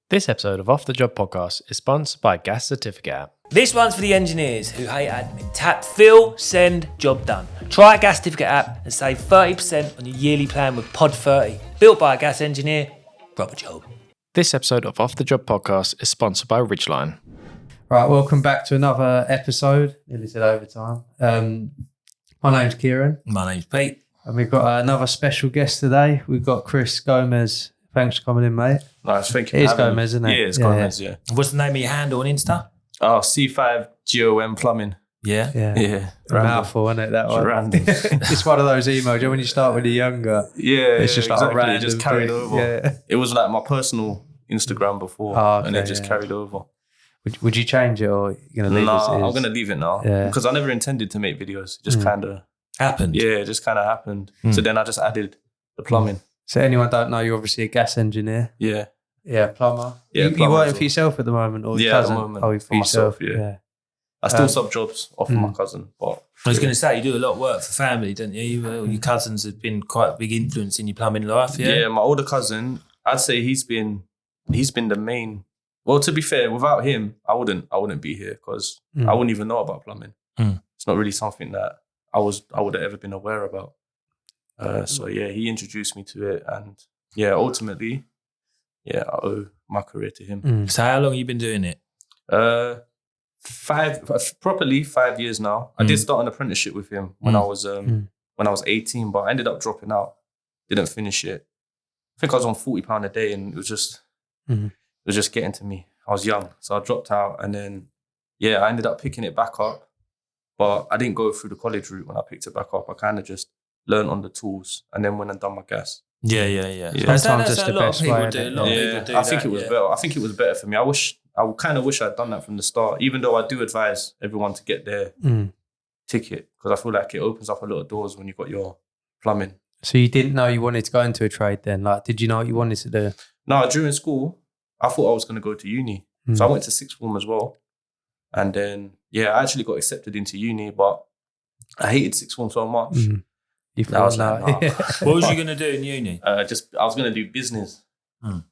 This episode of Off the Job Podcast is sponsored by Gas Certificate app. This one's for the engineers who hate admin. Tap fill, send, job done. Try a Gas Certificate app and save 30% on your yearly plan with Pod 30. Built by a gas engineer, proper job. This episode of Off the Job Podcast is sponsored by Ridgeline. Right, welcome back to another episode. Nearly said overtime. My name's Kieran. My name's Pete. And we've got another special guest today. We've got Chris Gomez. Thanks for coming in, mate. Nice, thank you. It is Gomez, isn't it? Yeah, it's Gomez, yeah. What's the name of your handle on Insta? Oh, C5GOM Plumbing. Yeah. Yeah. A mouthful, isn't it, that one? Random. It's one of those emails, you know, when you start when you're younger. Yeah, it's just like exactly. a random It just carried thing. over. Yeah. It was like my personal Instagram before, and it just carried over. Would you change it or you're going to leave it as it is? I'm going to leave it now because I never intended to make videos. It just kind of happened. Yeah, it just kind of happened. So then I just added the plumbing. So anyone don't know, you're obviously a gas engineer. Yeah. Yeah, plumber. Yeah, you working for yourself at the moment? Or your cousin? At the moment. Oh, for yourself, yeah. I still sub jobs off of my cousin. But I was going to say, you do a lot of work for family, don't you? Your cousins have been quite a big influence in your plumbing life, yeah? Yeah, my older cousin, I'd say he's been the main. Well, to be fair, without him, I wouldn't be here because I wouldn't even know about plumbing. It's not really something that I would have ever been aware about. So yeah, he introduced me to it, and yeah, ultimately, I owe my career to him. So how long have you been doing it? 5 years now. I did start an apprenticeship with him when I was 18, but I ended up dropping out. Didn't finish it. I think I was on £40 a day, and it was just getting to me. I was young, so I dropped out, and then I ended up picking it back up. But I didn't go through the college route when I picked it back up. I kind of just learned on the tools, and then went and done my gas. Yeah. Sometimes just the best way. I think it was better. I think it was better for me. I kind of wish I'd done that from the start, even though I do advise everyone to get their ticket, because I feel like it opens up a lot of doors when you've got your plumbing. So you didn't know you wanted to go into a trade then? Like, did you know what you wanted to do? No, during school, I thought I was going to go to uni. So I went to sixth form as well. And then, I actually got accepted into uni, but I hated sixth form so much. You thought, I was like, nah. What was you going to do in uni? I was going to do business. And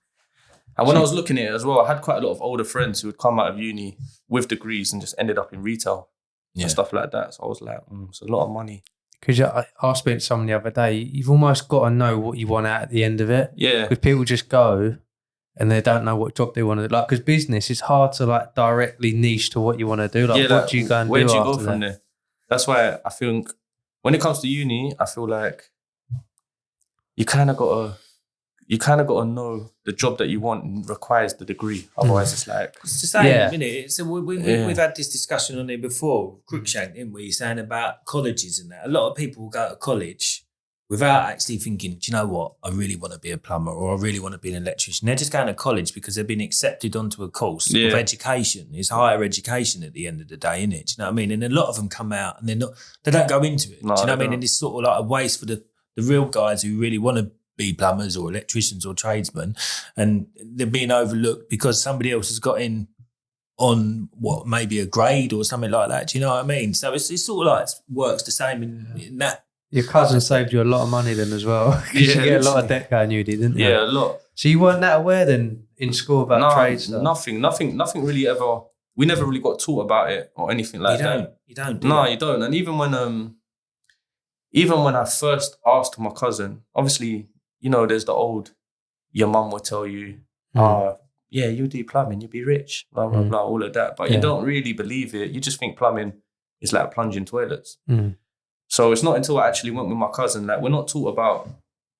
when I was looking at it as well, I had quite a lot of older friends who would come out of uni with degrees and just ended up in retail and stuff like that. So I was like, it's a lot of money. Because I was speaking to someone the other day, you've almost got to know what you want out at the end of it. Yeah. Because people just go and they don't know what job they want to do. Like, because business, it's hard to like directly niche to what you want to do. Like, what do you go and where do do you after go from that? there? That's why I think when it comes to uni, I feel like you kind of got to know the job that you want requires the degree. Otherwise, it's like it's the same, isn't it? So we've had this discussion on here before, Crookshank, didn't we? Saying about colleges and that. A lot of people will go to college without actually thinking, do you know what? I really want to be a plumber, or I really want to be an electrician. They're just going to college because they've been accepted onto a course of education. It's higher education at the end of the day, isn't it? Do you know what I mean? And a lot of them come out and they don't go into it. No, do you know what I mean? And it's sort of like a waste for the real guys who really want to be plumbers or electricians or tradesmen, and they're being overlooked because somebody else has got in on maybe a grade or something like that. Do you know what I mean? So it's sort of like works the same in that. Your cousin saved you a lot of money then as well. Because you get a lot of debt going, you didn't you? Yeah, a lot. So you weren't that aware then in school about trade stuff? Nothing really ever. We never really got taught about it or anything like that. You don't. You don't. And even when I first asked my cousin, obviously, there's the old, your mum will tell you, you do plumbing, you'll be rich, blah, blah, blah, all of that. But you don't really believe it. You just think plumbing is like plunging toilets. So it's not until I actually went with my cousin, like we're not taught about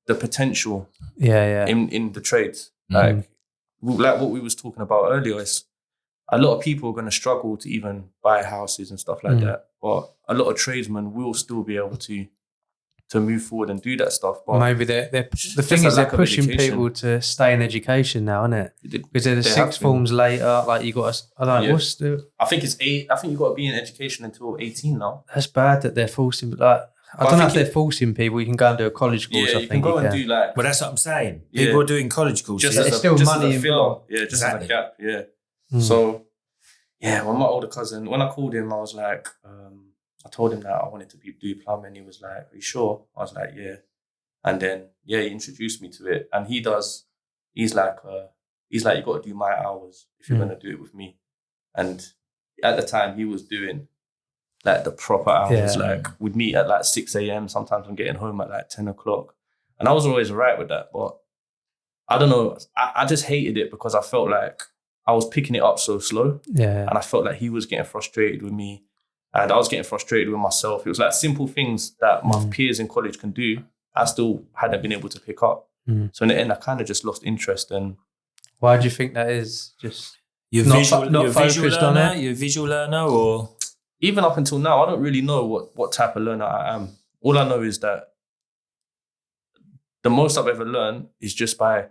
the potential in the trades. Like what we was talking about earlier, is a lot of people are going to struggle to even buy houses and stuff like that. But a lot of tradesmen will still be able to move forward and do that stuff. But maybe the thing is they're pushing people to stay in education now, isn't it? Because they're the sixth forms later. Like you got, I don't know, what's the? I think it's 8. I think you got to be in education until 18 now. That's bad that they're forcing. Like I don't know if they're forcing people. You can go and do a college course. Yeah, I you think can go and do like. Well, that's what I'm saying. People are doing college courses. There's still money involved. Yeah, just as a gap. Yeah. So, when my older cousin, when I called him, I was like, I told him that I wanted to do plumbing. He was like, "Are you sure?" I was like, "Yeah." And then he introduced me to it. And he's like he's like, you got to do my hours if you're going to do it with me. And at the time, he was doing like the proper hours. Like we'd meet at like 6 a.m. Sometimes I'm getting home at like 10 o'clock. And I was always all right with that. But I don't know. I just hated it because I felt like I was picking it up so slow. Yeah. And I felt like he was getting frustrated with me. And I was getting frustrated with myself. It was like simple things that my peers in college can do. I still hadn't been able to pick up. So in the end, I kind of just lost interest. And why do you think that is? Just you're not focused on it? You're a visual learner, or even up until now, I don't really know what type of learner I am. All I know is that the most I've ever learned is just by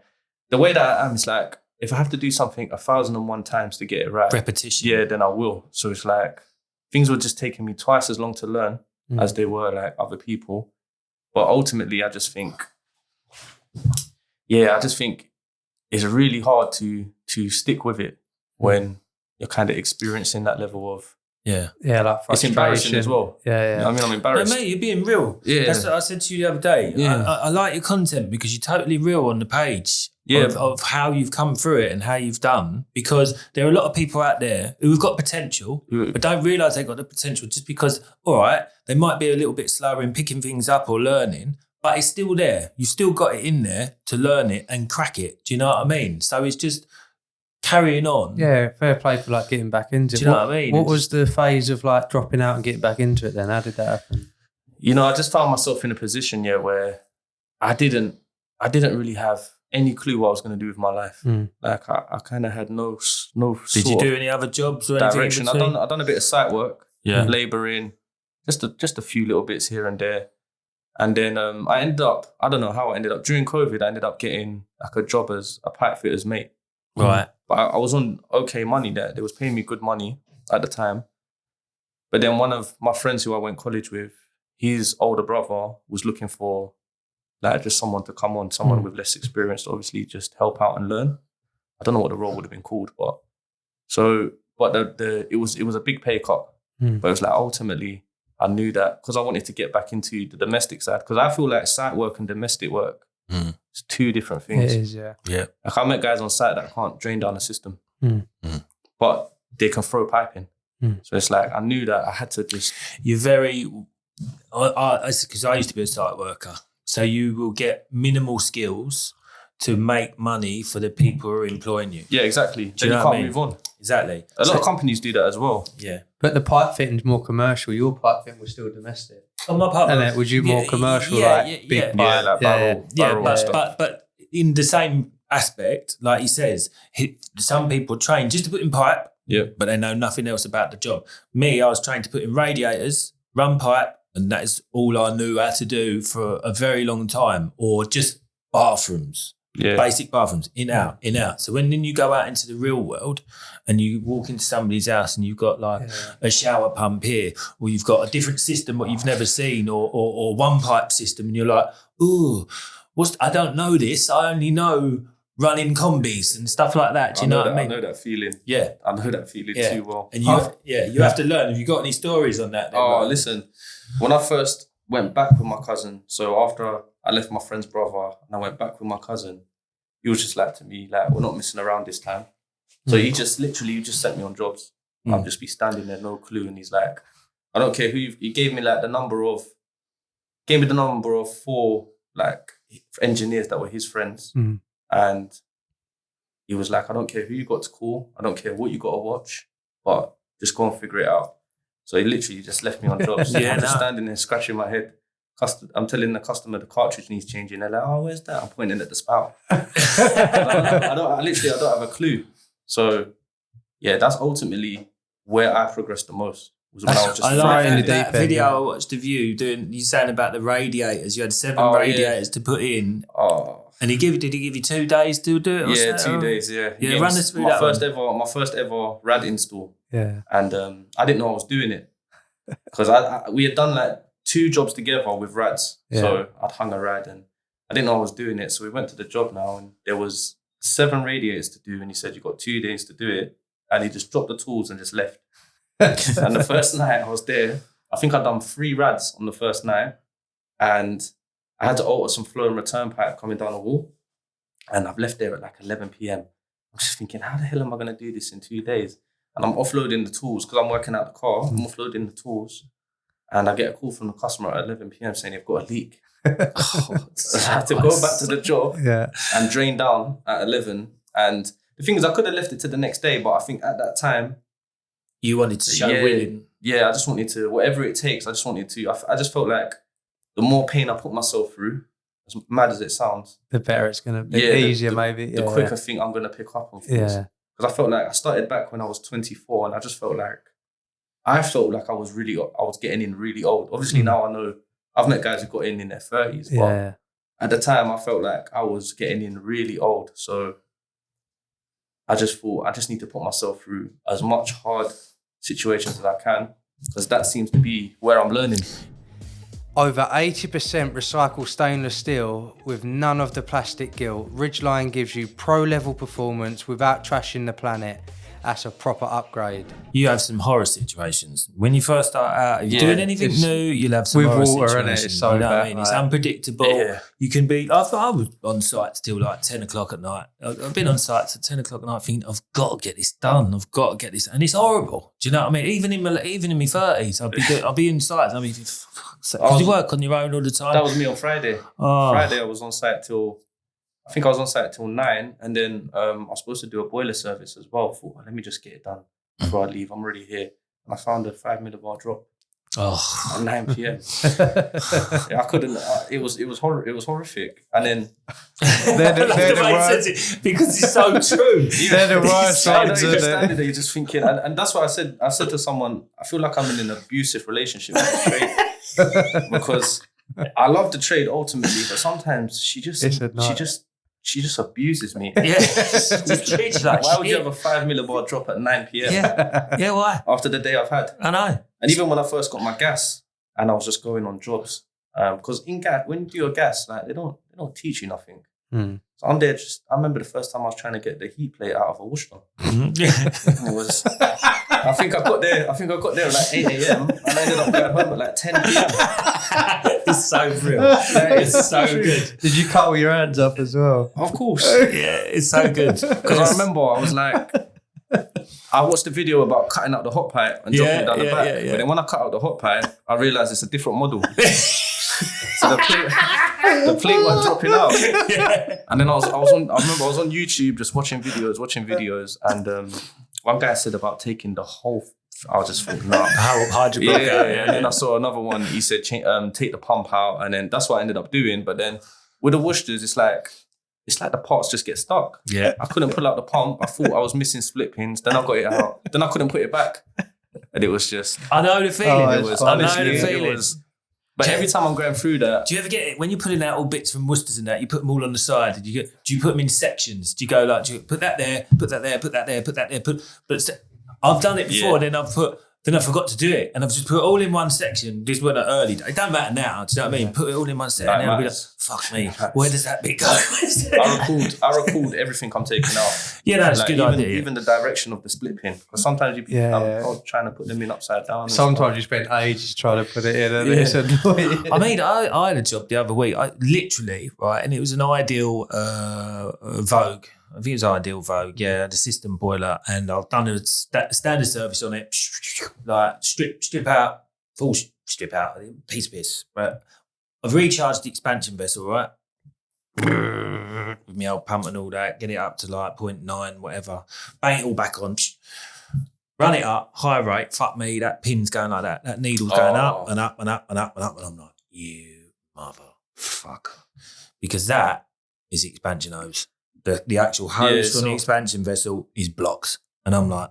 the way that I am. It's like if I have to do something 1,001 times to get it right, repetition. Yeah, then I will. So it's like things were just taking me twice as long to learn as they were like other people. But ultimately, I just think it's really hard to stick with it when you're kind of experiencing that level of like frustration. It's embarrassing as well. Yeah. You know what I mean, I'm embarrassed. No, mate, you're being real. Yeah. That's what I said to you the other day. Yeah. I like your content because you're totally real on the page Yeah. of how you've come through it and how you've done. Because there are a lot of people out there who've got potential, but don't realise they've got the potential just because, all right, they might be a little bit slower in picking things up or learning, but it's still there. You've still got it in there to learn it and crack it. Do you know what I mean? So it's just carrying on. Yeah, fair play for like getting back into it. Do you know what I mean? What was the phase of like dropping out and getting back into it then? How did that happen? You know, I just found myself in a position where I didn't really have any clue what I was going to do with my life. Like I kind of had no Did you do any other jobs or direction? anything? I've done a bit of site work, labouring, just a few little bits here and there. And then I ended up, I don't know how I ended up, during COVID, I ended up getting like a job as a pipe fitter's mate. Right. But I was on okay money there. They was paying me good money at the time. But then one of my friends who I went to college with, his older brother was looking for like just someone to come on, someone with less experience to obviously just help out and learn. I don't know what the role would have been called, but it was a big pay cut. But it was like ultimately I knew that because I wanted to get back into the domestic side because I feel like site work and domestic work is two different things. It is, yeah. Like I met guys on site that can't drain down a system, but they can throw piping. So it's like I knew that I had to just. You're very, because I used to be a site worker, so you will get minimal skills to make money for the people who are employing you. Yeah, exactly. Then you can't move on. Exactly. A lot of companies do that as well. Yeah. But the pipe fitting's more commercial. Your pipe fitting was still domestic. On my part, and then was you more commercial, big pipe? Like barrel stuff. But in the same aspect, like he says, some people train just to put in pipe, but they know nothing else about the job. Me, I was trained to put in radiators, run pipe, and that is all I knew how to do for a very long time, or just bathrooms. Basic bathrooms, in, out. So when then you go out into the real world and you walk into somebody's house and you've got like a shower pump here, or you've got a different system what you've never seen, or one pipe system, and you're like, ooh, I don't know this. I only know running combis and stuff like that. Do you know what I mean? I know that feeling. Yeah. I know that feeling too well. And you have to learn. Have you got any stories on that? Then, listen, when I first went back with my cousin, so after I left my friend's brother and I went back with my cousin, he was just like to me, like, we're not messing around this time. So he just sent me on jobs. I'll just be standing there, no clue. And he's like, I don't care who he gave me like the number of 4 like engineers that were his friends. And he was like, I don't care who you got to call. I don't care what you got to watch, but just go and figure it out. So he literally just left me on jobs. I'm just standing there scratching my head. I'm telling the customer the cartridge needs changing. They're like, oh, where's that? I'm pointing at the spout. I don't have a clue. So yeah, that's ultimately where I progressed the most. Was when I was just that video I watched of you saying about the radiators. You had 7 radiators to put in. And did he give you 2 days to do it? Yeah, 2 days. Yeah. Yeah, run us through my first ever rad install. Yeah. And I didn't know I was doing it because we had done like 2 jobs together with rads. Yeah. So I'd hung a rad and I didn't know I was doing it. So we went to the job now and there was 7 radiators to do. And he said, you got 2 days to do it. And he just dropped the tools and just left. And the first night I was there, I think I'd done 3 rads on the first night. And I had to alter some flow and return pipe coming down the wall. And I've left there at like 11 p.m. I'm just thinking, how the hell am I going to do this in 2 days? And I'm offloading the tools because I'm working out the car. I'm offloading the tools. And I get a call from the customer at 11 p.m. saying they've got a leak. So I had to go back to the job and drain down at 11. And the thing is, I could have left it to the next day, but I think at that time, you wanted to show willing. Yeah, I just wanted to, whatever it takes, I just wanted to. I just felt like the more pain I put myself through, as mad as it sounds, the better it's going to be. Easier, maybe. The quicker thing I'm going to pick up on things. Yeah. Because I felt like I started back when I was 24 and I just felt like I was getting in really old. Obviously now I know I've met guys who got in their 30s, but at the time I felt like I was getting in really old. So I just thought I just need to put myself through as much hard situations as I can, because that seems to be where I'm learning. Over 80% recycled stainless steel with none of the plastic guilt. Ridgeline gives you pro-level performance without trashing the planet. That's a proper upgrade. You have some horror situations. When you first start out, if you're doing anything new, you'll have some horror situations. It's so bad, what I mean? It's unpredictable. Yeah. You can be... I was on site till like 10 o'clock at night. I've been on site till 10 o'clock at night thinking, I've got to get this done. I've got to get this... And it's horrible. Do you know what I mean? Even in my 30s, I'll be in sites. I mean, because you work on your own all the time. That was me on Friday. Friday I was on site till... I think I was on site till 9, and then I was supposed to do a boiler service as well. I thought, let me just get it done before I leave. I'm already here. And I found a 5 millibar drop at 9 p.m. I couldn't. It was horrific. And then because it's so true. They're the worst ones. You're standing there, you're just thinking, and that's why I said to someone, I feel like I'm in an abusive relationship with the trade because I love the trade ultimately, but sometimes she just abuses me. Yeah. Just treats you like why would you have a 5 millibar drop at 9 p.m? Yeah, why? After the day I've had. I know. And even when I first got my gas and I was just going on jobs, because in gas, when you do your gas, like they don't teach you nothing. So I'm there I remember the first time I was trying to get the heat plate out of a Worcester. It was, I think I got there at like 8 a.m. and I ended up going home at like 10 p.m. It's so real. It's so good. Did you cut all your hands up as well? Of course. Yeah, it's so good. Because I remember I was like, I watched the video about cutting out the hot pipe and dropping it down the back. But then when I cut out the hot pipe, I realised it's a different model. So the plate was dropping out. And then I remember I was on YouTube just watching videos, and one guy said about taking the whole. I was just thinking, no. How'd you block out? And then I saw another one. He said, take the pump out, and then that's what I ended up doing. But then with the Worcesters, it's like the parts just get stuck. Yeah, I couldn't pull out the pump. I thought I was missing split pins. Then I got it out. Then I couldn't put it back, and it was just. I know the feeling. It was. But every time I'm going through that... Do you ever get it, when you're pulling out all bits from Worcesters and that, you put them all on the side, do you put them in sections? Do you go like, do you put that there, put that there, put that there, put that there, but I've done it before, then I forgot to do it, and I've just put it all in one section. This went early. It don't matter now, do you know what I mean? Put it all in one section, and I'll be like, fuck me, where does that bit go? I recalled everything I'm taking out. Yeah, that's a good idea. Even the direction of the split pin, because sometimes I was trying to put them in upside down. Sometimes you spend ages trying to put it in, and it's annoying. I mean, I had a job the other week, literally, right, and it was an ideal Vogue. I think it was ideal Vogue, the system boiler, and I've done a standard service on it, like strip out, full strip out, piece, right? I've recharged the expansion vessel, right? With my old pump and all that, get it up to like 0.9, whatever, bang it all back on, run it up, high rate, fuck me, that pin's going like that needle's going up and up and up and up and up, and I'm like, you motherfucker. Because that is the expansion hose. The actual hose on the expansion vessel is blocks. And I'm like,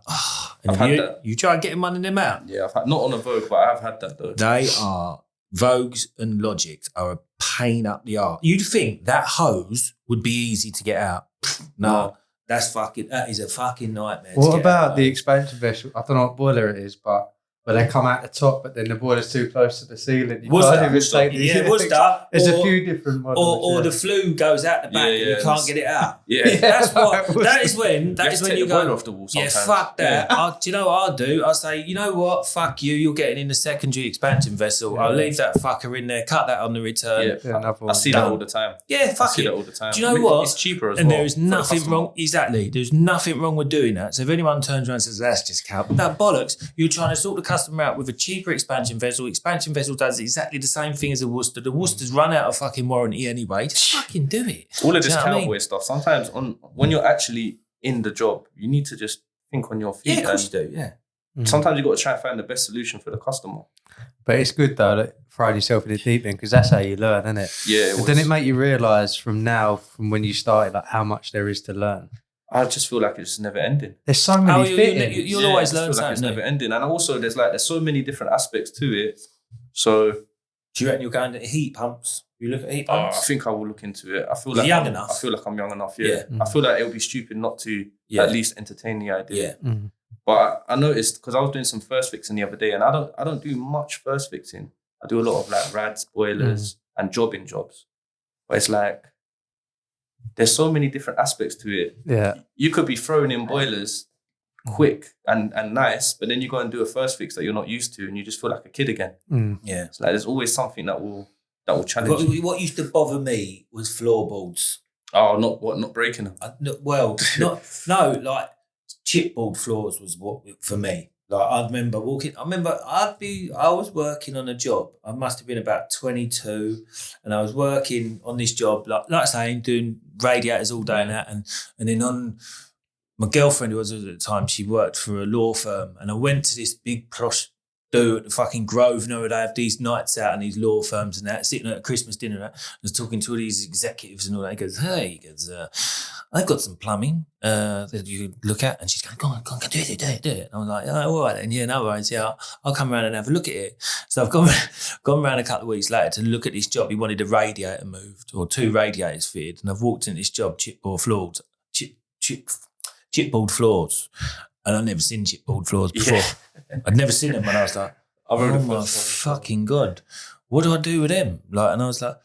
and you try getting one of them out? Yeah, I've had, not on a Vogue, but I have had that though. They are, Vogues and Logics are a pain up the arse. You'd think that hose would be easy to get out. No. That is a fucking nightmare. What about the expansion vessel? I don't know what boiler it is, but But they come out the top, but then the boiler's too close to the ceiling. It was that. There's a few different models. Or the flue goes out the back and you can't get it out. Yeah. That is when you go off the wall sometimes. Yeah, fuck that. Do you know what I'll do? I'll say, you know what? Fuck you. You're getting in the secondary expansion vessel. I'll leave that fucker in there. Cut that on the return. I see that all the time. Yeah, fuck it. I see that all the time. Do you know what? It's cheaper as well. And there is nothing wrong. Exactly. There's nothing wrong with doing that. So if anyone turns around and says, that's just cow, that bollocks, you're trying to sort the customer out with a cheaper expansion vessel. Expansion vessel does exactly the same thing as a Worcester. The Worcester's run out of fucking warranty anyway. Just fucking do it. All of this cowboy stuff. Sometimes when you're actually in the job, you need to just think on your feet. Yeah, of course you do. Yeah. Sometimes you've got to try and find the best solution for the customer. But it's good though that throwing yourself in the deep end because that's how you learn, isn't it? Yeah. Then it make you realise from when you started, like how much there is to learn. I just feel like it's never ending. There's so many fittings. You'll always learn something. It's never ending, and also there's so many different aspects to it. So, do you reckon you're going to heat pumps? You look at heat pumps. I think I will look into it. I feel like I'm young enough. I feel like I'm young enough. Yeah. I feel like it would be stupid not to at least entertain the idea. Yeah. But I noticed because I was doing some first fixing the other day, and I don't do much first fixing. I do a lot of like rads, boilers, and jobbing jobs. But it's like there's so many different aspects to it. Yeah. You could be throwing in boilers quick and nice, but then you go and do a first fix that you're not used to, and you just feel like a kid again. Yeah. It's like there's always something that will challenge you. What used to bother me was floorboards. Oh, not breaking them. Like chipboard floors was what for me. Like I remember I was working on a job. I must have been about 22, and I was working on this job, like I say, doing radiators all day and that, and then on my girlfriend who was at the time, she worked for a law firm, and I went to this big plush do at the fucking Grove. You know, they have these nights out in these law firms and that, sitting at a Christmas dinner and that. I was talking to all these executives and all that. He goes, hey, I've got some plumbing that you can look at. And she's going, go on, do it. And I was like, oh, all right then, yeah, no worries. Yeah, I'll come around and have a look at it. So I've gone around a couple of weeks later to look at this job. He wanted a radiator moved or 2 radiators fitted. And I've walked into this job, chipboard floors. And I've never seen chipboard floors before. Yeah. I'd never seen them, and I was like, oh my fucking God, what do I do with them? Like, and I was like,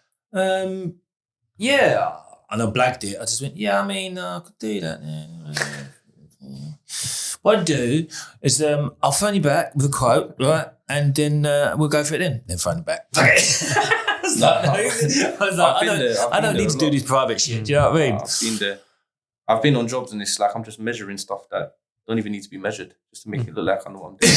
yeah. And I blagged it. I just went, yeah, I mean, I could do that. Yeah. What I'd do is I'll phone you back with a quote, right? And then we'll go for it then phone you back. Okay. I don't need to do this private shit. Do you know what I mean? I've been there. I've been on jobs and it's like I'm just measuring stuff that don't even need to be measured just to make it look like I know what I'm doing.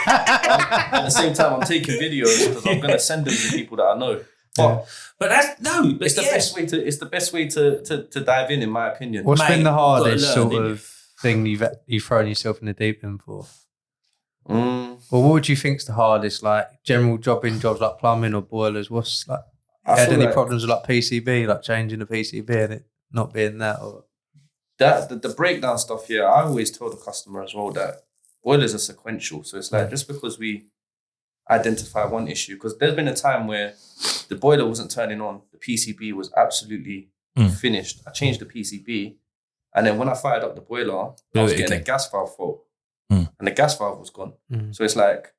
At the same time, I'm taking videos because I'm going to send them to people that I know. But it's the best way to dive in my opinion. What's been the hardest sort of thing you've thrown yourself in the deep end for? Well, what would you think's the hardest? Like general jobbing jobs like plumbing or boilers? What's like? Had any problems with like PCB, like changing the PCB and it not being that or? The breakdown stuff here, I always tell the customer as well that boilers are sequential. So it's like just because we identify one issue, because there's been a time where the boiler wasn't turning on, the PCB was absolutely finished. I changed the PCB, and then when I fired up the boiler, I was getting a gas valve fault, and the gas valve was gone. So it's like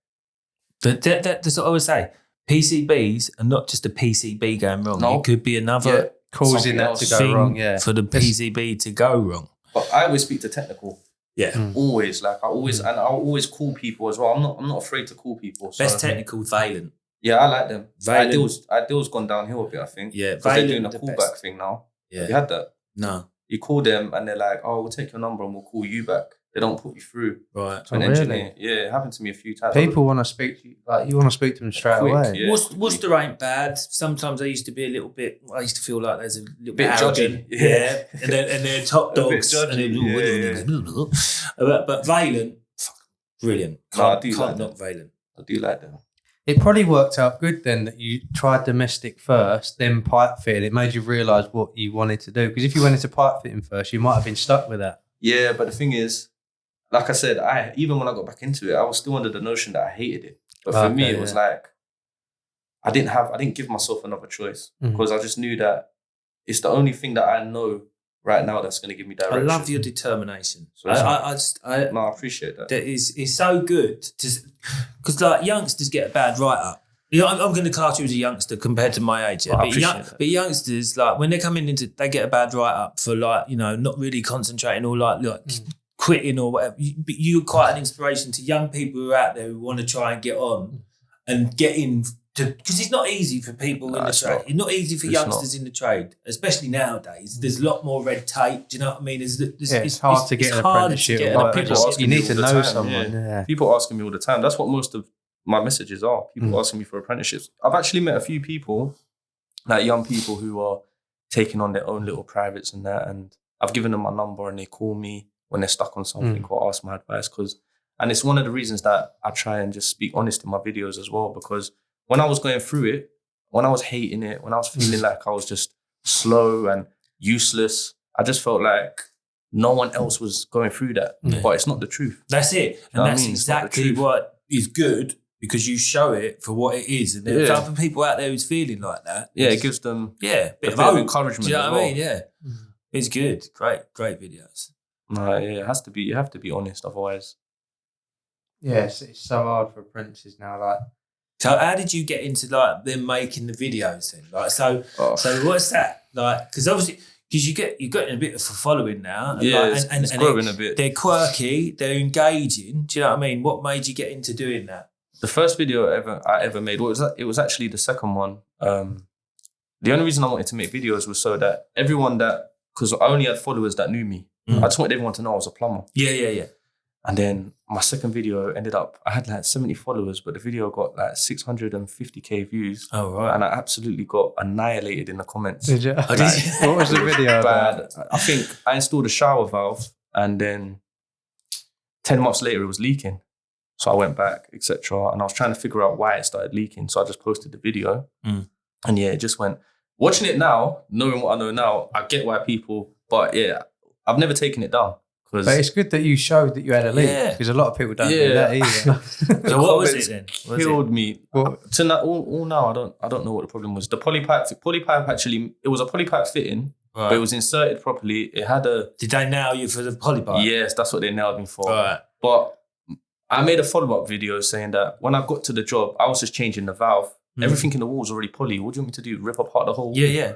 that's what I always say. PCBs are not just a PCB going wrong. No. It could be another causing that to go wrong. Yeah, for the PCB to go wrong. But I always speak to technical. Yeah, always. Like I always call people as well. I'm not afraid to call people. So. Best technical, Valent. Yeah, I like them. Ideal's gone downhill a bit, I think. Yeah, because they're doing a callback thing now. Yeah, have you had that? No. You call them and they're like, "Oh, we'll take your number and we'll call you back." They don't put you through to an engineer. Yeah, it happened to me a few times. People want to speak to you, like you want to speak to them straight away. Yeah. Worcester ain't bad. Sometimes I used to be a little bit. I used to feel like there's a little bit judgy. Yeah, and they're top dogs. But Valent, brilliant. Can't knock Valent. I do like them. It probably worked out good then that you tried domestic first, then pipe fitting. It made you realise what you wanted to do. Because if you went into pipe fitting first, you might have been stuck with that. Yeah, but the thing is, like I said, even when I got back into it, I was still under the notion that I hated it. But for me, it was like I didn't give myself another choice because I just knew that it's the only thing that I know right now that's going to give me direction. I love your determination. So I appreciate that. It's so good because like youngsters get a bad write up. You know, I'm going to class you as a youngster compared to my age. Yeah? But youngsters, like when they're coming into, they get a bad write up for like, you know, not really concentrating or like quitting or whatever. But you're quite an inspiration to young people who are out there who want to try and get on and get in. Because it's not easy for people in the trade. It's not easy for youngsters in the trade, especially nowadays. There's a lot more red tape. Do you know what I mean? It's hard to get an apprenticeship. You need to know someone. Yeah. People asking me all the time. That's what most of my messages are. People asking me for apprenticeships. I've actually met a few people, like young people who are taking on their own little privates and that. And I've given them my number and they call me when they're stuck on something or ask my advice. And it's one of the reasons that I try and just speak honest in my videos as well, because when I was going through it, when I was hating it, when I was feeling like I was just slow and useless, I just felt like no one else was going through that. But it's not the truth. That's it. And that's exactly what is good, because you show it for what it is. And there's other people out there who's feeling like that. Yeah, it gives them a bit of encouragement. Do you know as what I well. mean? Yeah. It's good. Great videos. No, yeah, it has to be. You have to be honest, otherwise. Yes, it's so hard for apprentices now. Like, so how did you get into like them making the videos then? Like, so what's that like? Because obviously, you're getting a bit of a following now. Yeah, and it's growing a bit. They're quirky. They're engaging. Do you know what I mean? What made you get into doing that? The first video I ever made, it was actually the second one. The only reason I wanted to make videos was so that because I only had followers that knew me. I just wanted everyone to know I was a plumber. Yeah. And then my second video ended up, I had like 70 followers, but the video got like 650k views. Oh, right. And I absolutely got annihilated in the comments. did you? What was the video about? I think I installed a shower valve and then 10 months later it was leaking. So I went back, etc. And I was trying to figure out why it started leaking. So I just posted the video. And yeah, it just went. Watching it now, knowing what I know now, I get why people, but yeah, I've never taken it down. But it's good that you showed that you had a leak, because a lot of people don't do that either. So what was it then? Killed me. To now, I don't know what the problem was. The polypipe actually, it was a polypipe fitting, but it was inserted properly. It had a. Did they nail you for the polypipe? Yes, that's what they nailed me for. Right. But I made a follow-up video saying that when I got to the job, I was just changing the valve. Everything in the wall was already poly. What do you want me to do? Rip apart the whole wall? Yeah.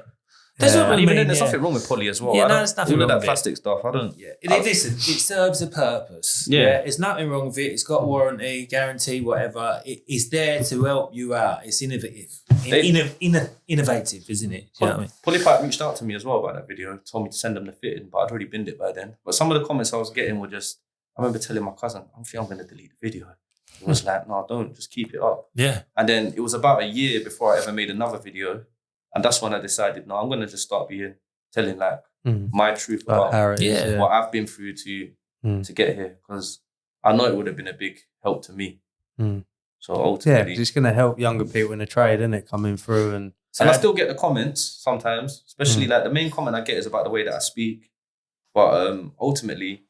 There's there's nothing wrong with poly as well. Yeah, there's nothing all wrong of that with plastic stuff. I don't. Yeah. Listen, it serves a purpose. Yeah. There's nothing wrong with it. It's got warranty, guarantee, whatever. It's there to help you out. It's innovative. Innovative, isn't it? Do you know what I mean? Polypipe reached out to me as well about that video. Told me to send them the fitting, but I'd already binned it by then. But some of the comments I was getting were just. I remember telling my cousin, I think I'm going to delete the video. He was like, no, don't. Just keep it up. Yeah. And then it was about a year before I ever made another video. And that's when I decided, no, I'm going to just start telling like my truth about how it is, what I've been through to get here. Because I know it would have been a big help to me. So ultimately... Yeah, it's going to help younger people in the trade, isn't it, coming through. And I still get the comments sometimes, especially like the main comment I get is about the way that I speak. But ultimately...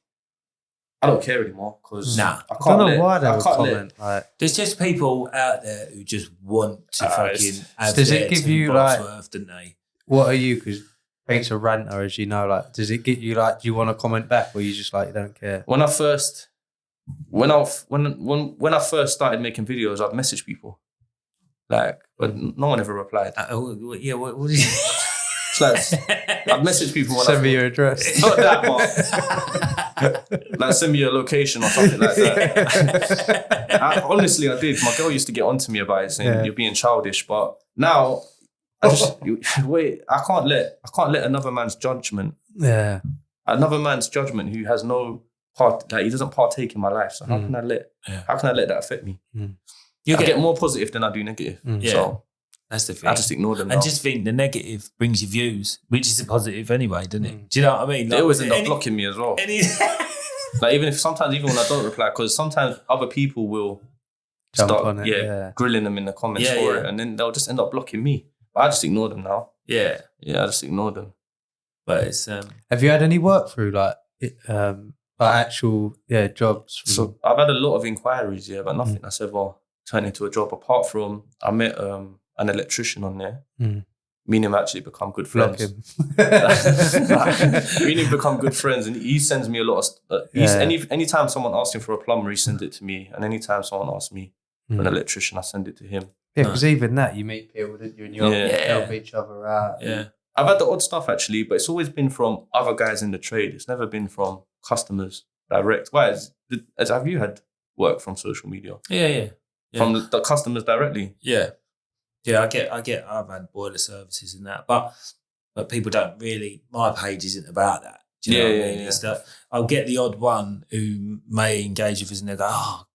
I don't care anymore because I don't know why they would comment. There's just people out there who just want to fucking have does it give you like worth, don't they? What are you? Because Pete's a ranter, as you know. Like, does it get you like? Do you want to comment back, or you just like you don't care? When I first started making videos, I'd message people, like, but no one ever replied. What do you? I'd message people when send me your address. Not that, but like send me your location or something like that. Honestly, I did. My girl used to get onto me about it, saying you're being childish. But now, I can't let another man's judgment. Yeah. Another man's judgment who has no part, like he doesn't partake in my life. So how can I let that affect me? I get more positive than I do negative. So. That's the thing. I just ignore them. I just think the negative brings you views, which is a positive anyway, doesn't it? Do you know what I mean? Like, they always end up blocking me as well. Like even when I don't reply, because sometimes other people will start on it, grilling them in the comments for it, and then they'll just end up blocking me. But I just ignore them now. Yeah, I just ignore them. But it's have you had any work through like actual jobs? So I've had a lot of inquiries, but nothing that's ever turned into a job. Apart from I met an electrician on there. me and him actually become good Block friends. him. Me and him become good friends, and he sends me a lot of anytime someone asks him for a plumber, he sends it to me, and anytime someone asks me for an electrician, I send it to him. Yeah, because even that, you meet people, don't you, and you help each other out. Yeah. I've had the odd stuff actually, but it's always been from other guys in the trade. It's never been from customers direct. Why? Have you had work from social media? Yeah. From the customers directly? Yeah. Yeah, I've had boiler services and that, but people don't really, my page isn't about that. Do you know what I mean? It's that I'll get the odd one who may engage with us and they'll go,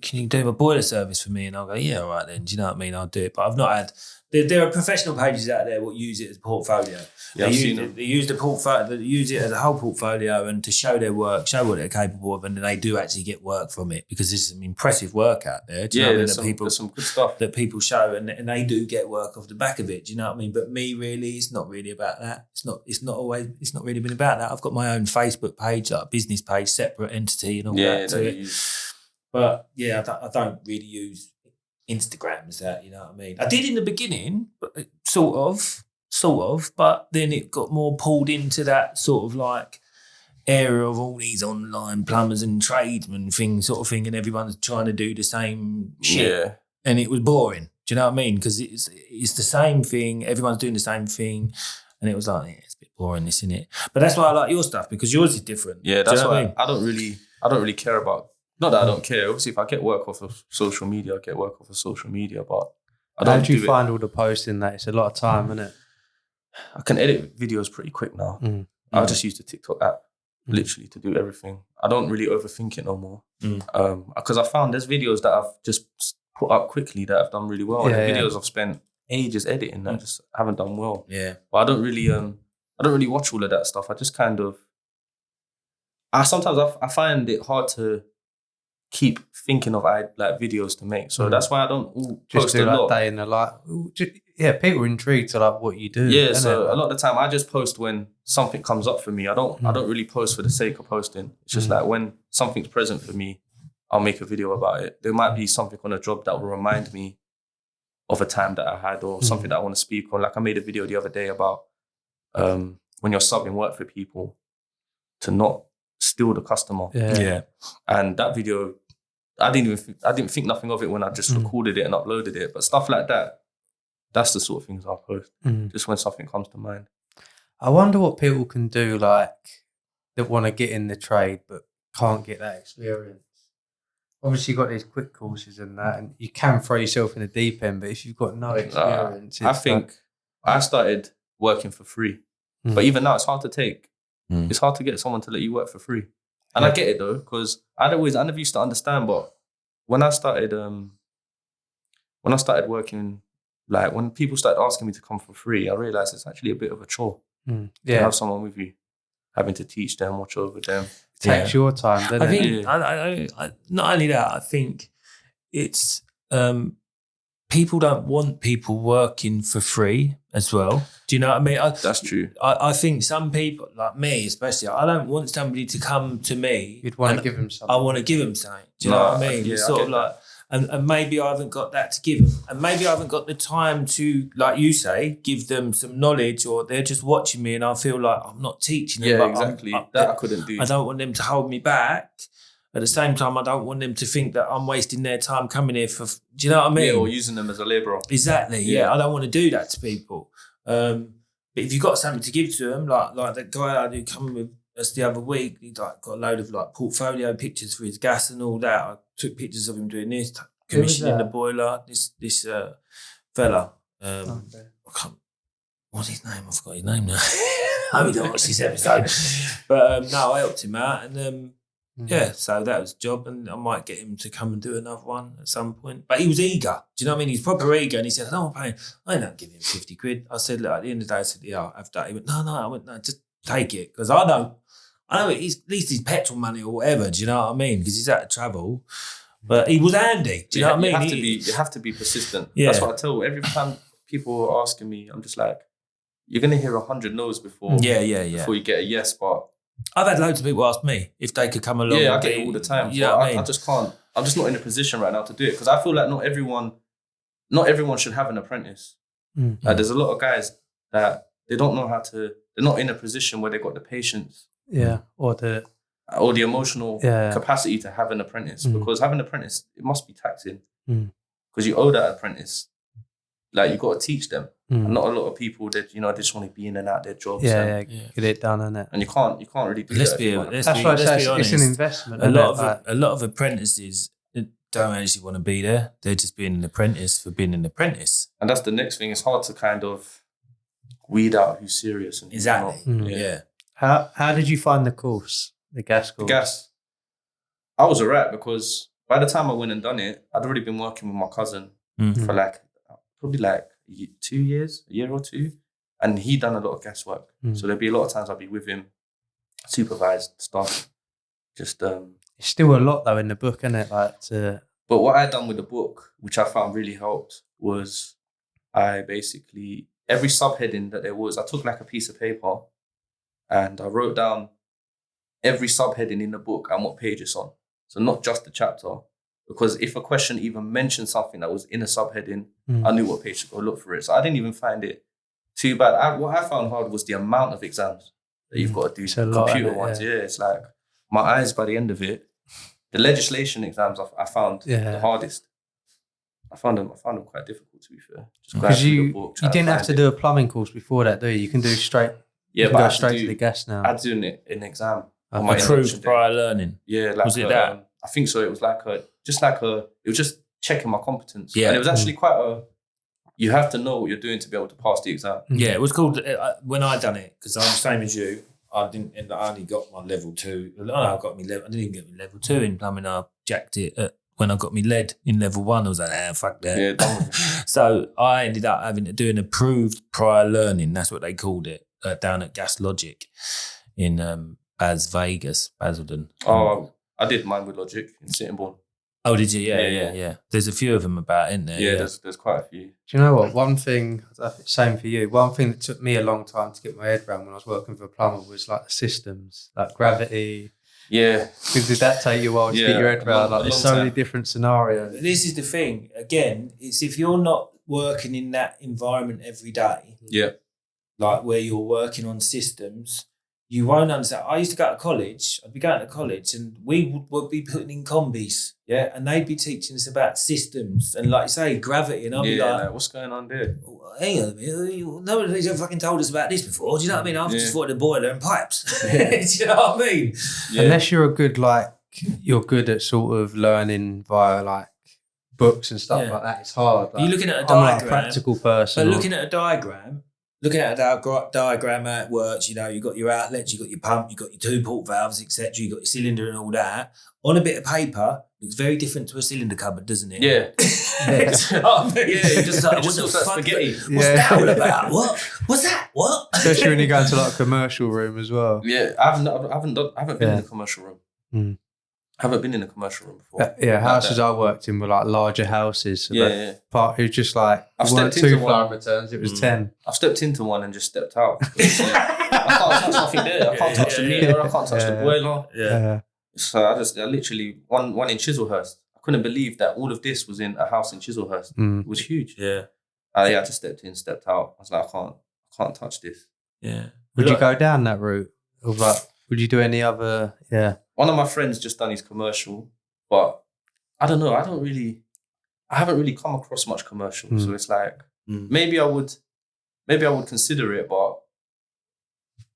can you do a boiler service for me? And I'll go, yeah, all right then. Do you know what I mean? I'll do it. But I've not had, there are professional pages out there that use it as a portfolio. Yeah, They use the portfolio, they use it as a whole portfolio and to show their work, show what they're capable of, and then they do actually get work from it because there's some impressive work out there. Do you know what I mean? There's some good stuff that people show and they do get work off the back of it. Do you know what I mean? But me, really, it's not really about that. It's not really been about that. I've got my own Facebook page, like a business page, separate entity and all that to it. But yeah, I don't really use Instagram as that, you know what I mean? I did in the beginning, but sort of, but then it got more pulled into that sort of like area of all these online plumbers and tradesmen sort of thing, and everyone's trying to do the same shit. Yeah. And it was boring. Do you know what I mean? Because it's the same thing, everyone's doing the same thing, and it was like, it's a bit boring, this, isn't it? But that's why I like your stuff, because yours is different. Yeah, that's why I don't really care about. Not that I don't care. Obviously, if I get work off of social media, I get work off of social media. But I don't. How do you find all the posting that? It's a lot of time, isn't it? I can edit videos pretty quick now. I just use the TikTok app literally to do everything. I don't really overthink it no more. Because I found there's videos that I've just put up quickly that I've done really well. And videos I've spent ages editing that just haven't done well. Yeah. But I don't really watch all of that stuff. I just kind of. Sometimes I find it hard to keep thinking of like videos to make, so that's why I don't post do a like lot. Day in the life. People are intrigued to like what you do. Yeah, so a lot of the time I just post when something comes up for me. I don't really post for the sake of posting. It's just like when something's present for me, I'll make a video about it. There might be something on a job that will remind me of a time that I had or something that I want to speak on. Like I made a video the other day about when you're subbing work for people to not steal the customer. Yeah. And that video, I didn't think nothing of it when I just recorded it and uploaded it. But stuff like that, that's the sort of things I'll post. Just when something comes to mind. I wonder what people can do like that want to get in the trade but can't get that experience. Obviously you've got these quick courses and that, and you can throw yourself in the deep end, but if you've got no experience, I think I started working for free. But even now it's hard to take. It's hard to get someone to let you work for free. And I get it though, because I never used to understand, but when I started working, like when people started asking me to come for free, I realized it's actually a bit of a chore to have someone with you, having to teach them, watch over them. It takes your time, doesn't it? I think, I not only that, I think it's, people don't want people working for free as well. Do you know what I mean? That's true. I think some people, like me especially, I don't want somebody to come to me. You'd want to give them something. I want to give them something. Do you know what I mean? Yeah, it's sort of like, and maybe I haven't got that to give them. And maybe I haven't got the time to, like you say, give them some knowledge, or they're just watching me and I feel like I'm not teaching them. Yeah, exactly. That I couldn't do. I don't want them to hold me back. At the same time, I don't want them to think that I'm wasting their time coming here for, do you know what I mean? Yeah, or using them as a labourer. Exactly, yeah. I don't want to do that to people. But if you've got something to give to them, like that guy who came with us the other week, he got a load of like portfolio pictures for his gas and all that. I took pictures of him doing this, commissioning the boiler. This fella, what's his name? I forgot his name now. I haven't watched this episode. But no, I helped him out, and yeah, so that was a job, and I might get him to come and do another one at some point. But he was eager. Do you know what I mean? He's proper eager, and he said, "No, I'm paying. I ain't not giving him 50 quid." I said, "Look, at the end of the day," I said, "Yeah, I'll have that." He went, "No." I went, "No, just take it, because I know he's at least his petrol money or whatever." Do you know what I mean? Because he's out of travel. But he was handy. Do you know what I mean? You have to be persistent. Yeah. That's what I tell every time people are asking me. I'm just like, you're gonna hear 100 no's before before you get a yes, but. I've had loads of people ask me if they could come along. Yeah, I get it all the time. You know what I mean? I just can't. I'm just not in a position right now to do it, because I feel like not everyone should have an apprentice. Like, there's a lot of guys that they don't know how to. They're not in a position where they've got the patience, or the emotional capacity to have an apprentice. Because having an apprentice, it must be taxing. Because you owe that apprentice. Like, you got to teach them. And not a lot of people that they just want to be in and out their jobs. Get it done, innit? And you can't really do Let's that. be That's honest. why it's an investment. A lot of apprentices don't actually want to be there. They're just being an apprentice for being an apprentice. And that's the next thing. It's hard to kind of weed out who's serious and who's Exactly. not. Yeah. How did you find the course, the gas course? The gas. I was alright because by the time I went and done it, I'd already been working with my cousin for probably 2 years, a year or two. And he done a lot of gas work. So there'd be a lot of times I'd be with him, supervised stuff. Just it's still a lot though in the book, isn't it? But what I done with the book, which I found really helped, was I basically, every subheading that there was, I took like a piece of paper and I wrote down every subheading in the book and what page it's on. So not just the chapter, because if a question even mentioned something that was in a subheading, I knew what page to go look for it. So I didn't even find it too bad. What I found hard was the amount of exams that you've got to do. Computer ones, it's like my eyes by the end of it. The legislation exams I found the hardest. I found them quite difficult, to be fair. Just because you didn't have to do a plumbing course before that, do you? You can do straight. Yeah, but go straight to the gas now. I had to do an exam. Approved prior learning. Yeah, was it that? I think so. It was it was just checking my competence. Yeah, and it was actually quite you have to know what you're doing to be able to pass the exam. Yeah, it was called when I done it, because I'm the same as you. I only got my level 2. I didn't even get my level 2 in plumbing. I jacked it when I got my lead in level 1. I was like, fuck that. Yeah, done with it. So I ended up having to do an approved prior learning. That's what they called it down at Gas Logic in Basildon. Oh, I did mine with Logic in Sittingbourne. Oh, did you? Yeah. There's a few of them about, isn't there? Yeah, there's quite a few. Do you know what? One thing, same for you, one thing that took me a long time to get my head around when I was working for a plumber was like the systems, like gravity. Yeah. Did that take you a while to get your head around? Like, there's so many different scenarios. This is the thing. Again, it's if you're not working in that environment every day, like where you're working on systems, you won't understand. I used to go to college. I'd be going to college and we would be putting in combis, and they'd be teaching us about systems and, like you say, gravity. And I'd be like, what's going on there? Hang on a minute. Nobody's ever fucking told us about this before. Do you know what I mean? I've just thought of the boiler and pipes. Do you know what I mean? Yeah. Unless you're you're good at sort of learning via like books and stuff like that, it's hard. Like, you're looking at a I'm diagram. like a practical person. But looking at a diagram, diagram how it works, you've got your outlets, you've got your pump, you've got your 2-port valves, etc. You've got your cylinder and all that. On a bit of paper, looks very different to a cylinder cupboard, doesn't it? Yeah. You're just like, what the fuck? Spaghetti. What's that all about? What? What's that? What? Especially when you go into like a commercial room as well. Yeah, I haven't been in a commercial room. I haven't been in a commercial room before. Houses I worked in were like larger houses. So it was just like, I've weren't stepped into 2 floor returns, it was 10. I've stepped into one and just stepped out. I can't touch nothing there. I can't touch the meter. I can't touch the boiler. Yeah. So I literally, one in Chislehurst. I couldn't believe that all of this was in a house in Chislehurst. It was huge. Yeah. I just stepped in, stepped out. I was like, I can't touch this. Yeah. Would you go down that route? Or like, would you do any other? Yeah. One of my friends just done his commercial, but I don't know. I haven't really come across much commercial. So it's like, maybe I would consider it, but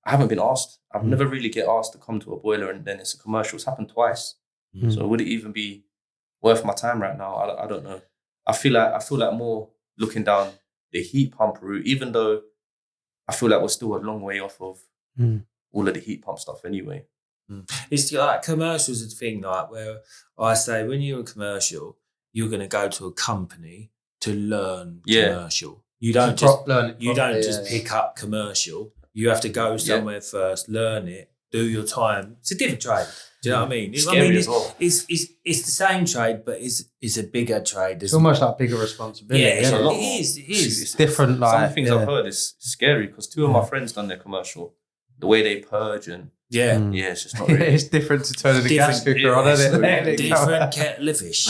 I haven't been asked. I've never really get asked to come to a boiler and then it's a commercial. It's happened twice. So would it even be worth my time right now? I don't know. I feel like more looking down the heat pump route, even though I feel like we're still a long way off of all of the heat pump stuff anyway. It's like commercials is a thing, like where I say when you're a commercial, you're going to go to a company to learn commercial. You don't just pick up commercial. You have to go somewhere first, learn it, do your time. It's a different trade. Do you know what I mean? Scary as well. It's the same trade, but it's a bigger trade. It's almost like bigger responsibility. Yeah, isn't it? It is. It's different. Like, some of the things I've heard is scary because 2 of my friends done their commercial. The way they purge and it's just not really. It's different to turning the gas cooker on, isn't it? Different kettle of fish.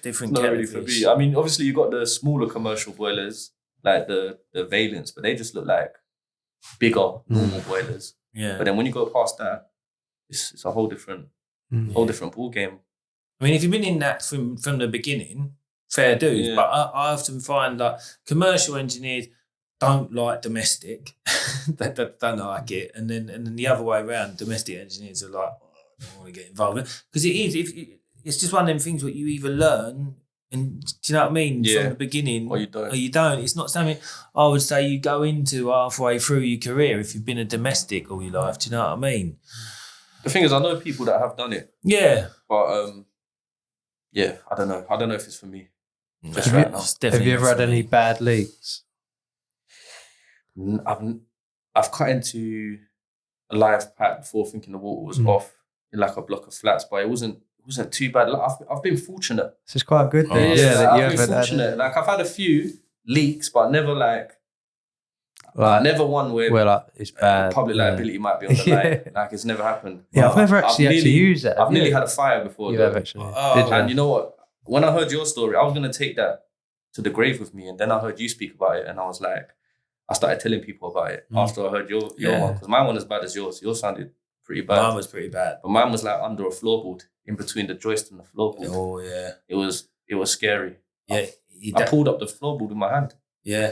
Different not kettle really of fish. for me. I mean, obviously you got the smaller commercial boilers like the Valiants, but they just look like bigger, normal boilers. Yeah. But then when you go past that, it's a whole different ball game. I mean, if you've been in that from the beginning, fair dues. Yeah. But I often find that commercial engineers don't like domestic. they don't like it. And then the other way around, domestic engineers are like, oh, I don't want to get involved. Because it is, it's just one of them things where you either learn, and do you know what I mean? Yeah. From the beginning. Or you don't. Or you don't. It's not something I would say you go into halfway through your career if you've been a domestic all your life. Do you know what I mean? The thing is, I know people that have done it. Yeah. But, yeah, I don't know. I don't know if it's for me. Just Have right you- now. Have you ever had any bad leaks? I've cut into a live pack before thinking the water was off in like a block of flats, but it wasn't too bad. Like, I've been fortunate. This is quite good. Oh, Then. Yeah, that you I've been haven't had fortunate. Like I've had a few leaks, but never like never one where like it's bad. public liability might be on the Yeah. line. Like it's never happened. Yeah, I've But never actually had to nearly- use it. I've nearly had a fire before. You though. have actually. Oh, Did you? And you know what? When I heard your story, I was going to take that to the grave with me. And then I heard you speak about it. And I was like, I started telling people about it after I heard your one. Because mine wasn't as bad as yours. Yours sounded pretty bad. Mine was pretty bad. But mine was like under a floorboard, in between the joist and the floorboard. Oh, yeah. It was scary. Yeah. I pulled up the floorboard with my hand. Yeah.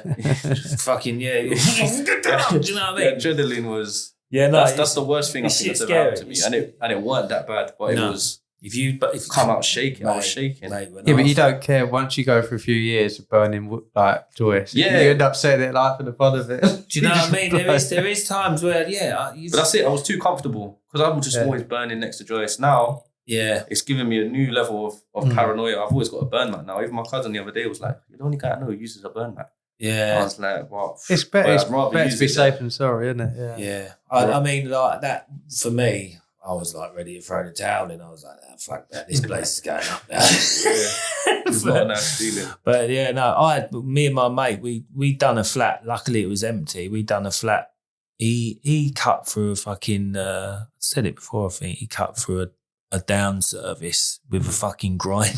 Fucking, yeah. Do you know what I The mean? adrenaline was... Yeah, no. That's the worst thing I think that's ever happened to me. And it weren't that bad, but it was... If you come out shaking, I was shaking. Mate, Yeah, but you don't care once you go for a few years of burning like joists. Yeah. You end up setting it like for the fun of it. Do you know what I mean? There is times where, But that's it. I was too comfortable because I was just always burning next to joists. Now, it's given me a new level of paranoia. I've always got a burn mat now. Even my cousin the other day was like, "You're the only guy I know who uses a burn mat." Yeah. I was like, "Well, It's better, I'd rather to use be it safe than sorry, isn't it? Yeah. I mean, like that, for me, I was like ready to throw the towel in. I was like, fuck that, this place is going up now. It's not a nice feeling." But yeah, no, me and my mate, we done a flat. Luckily, it was empty. We done a flat. He cut through a fucking. I said it before. I think he cut through a down service with a fucking grinder.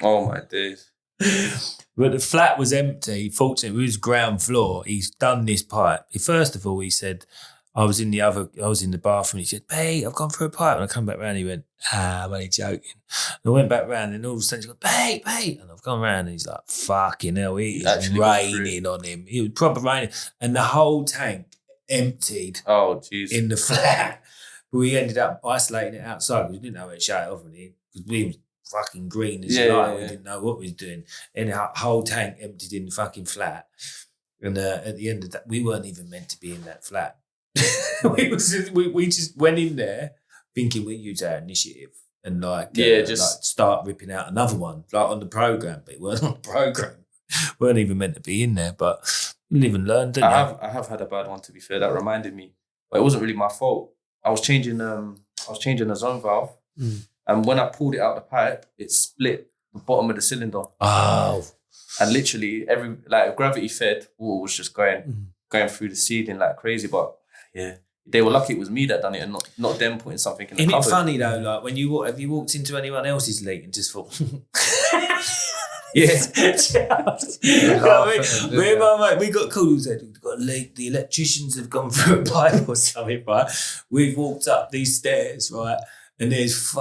Oh my days! But the flat was empty. Fortunately, it was ground floor. He's done this pipe. First of all, he said, I was in the bathroom. He said, "Hey, I've gone through a pipe." And I come back round. He went, "I'm only joking." And I went back round, and all of a sudden he goes, "Hey." And I've gone round, and he's like, "Fucking hell, it is raining on him." It was proper raining, and the whole tank emptied. Oh jeez! In the flat, but we ended up isolating it outside because we didn't know where to shut it off, because we was fucking green as light. We didn't know what we was doing, and the whole tank emptied in the fucking flat. And at the end of that, we weren't even meant to be in that flat. we just went in there thinking we use our initiative and like start ripping out another one like on the program, but it wasn't on the program. Weren't even meant to be in there, but you live and learn, didn't you? I have had a bad one, to be fair. That reminded me, but it wasn't really my fault. I was changing a zone valve, and when I pulled it out the pipe, it split the bottom of the cylinder. Oh, and literally every gravity fed water was just going through the ceiling like crazy. But yeah, they were lucky it was me that done it and not them putting something in the cupboard. Isn't it funny though? Like when have you walked into anyone else's leak and just thought, yeah. Me and my mate, we got called. We said we've got a leak. The electricians have gone through a pipe or something, right? We've walked up these stairs, right, and there's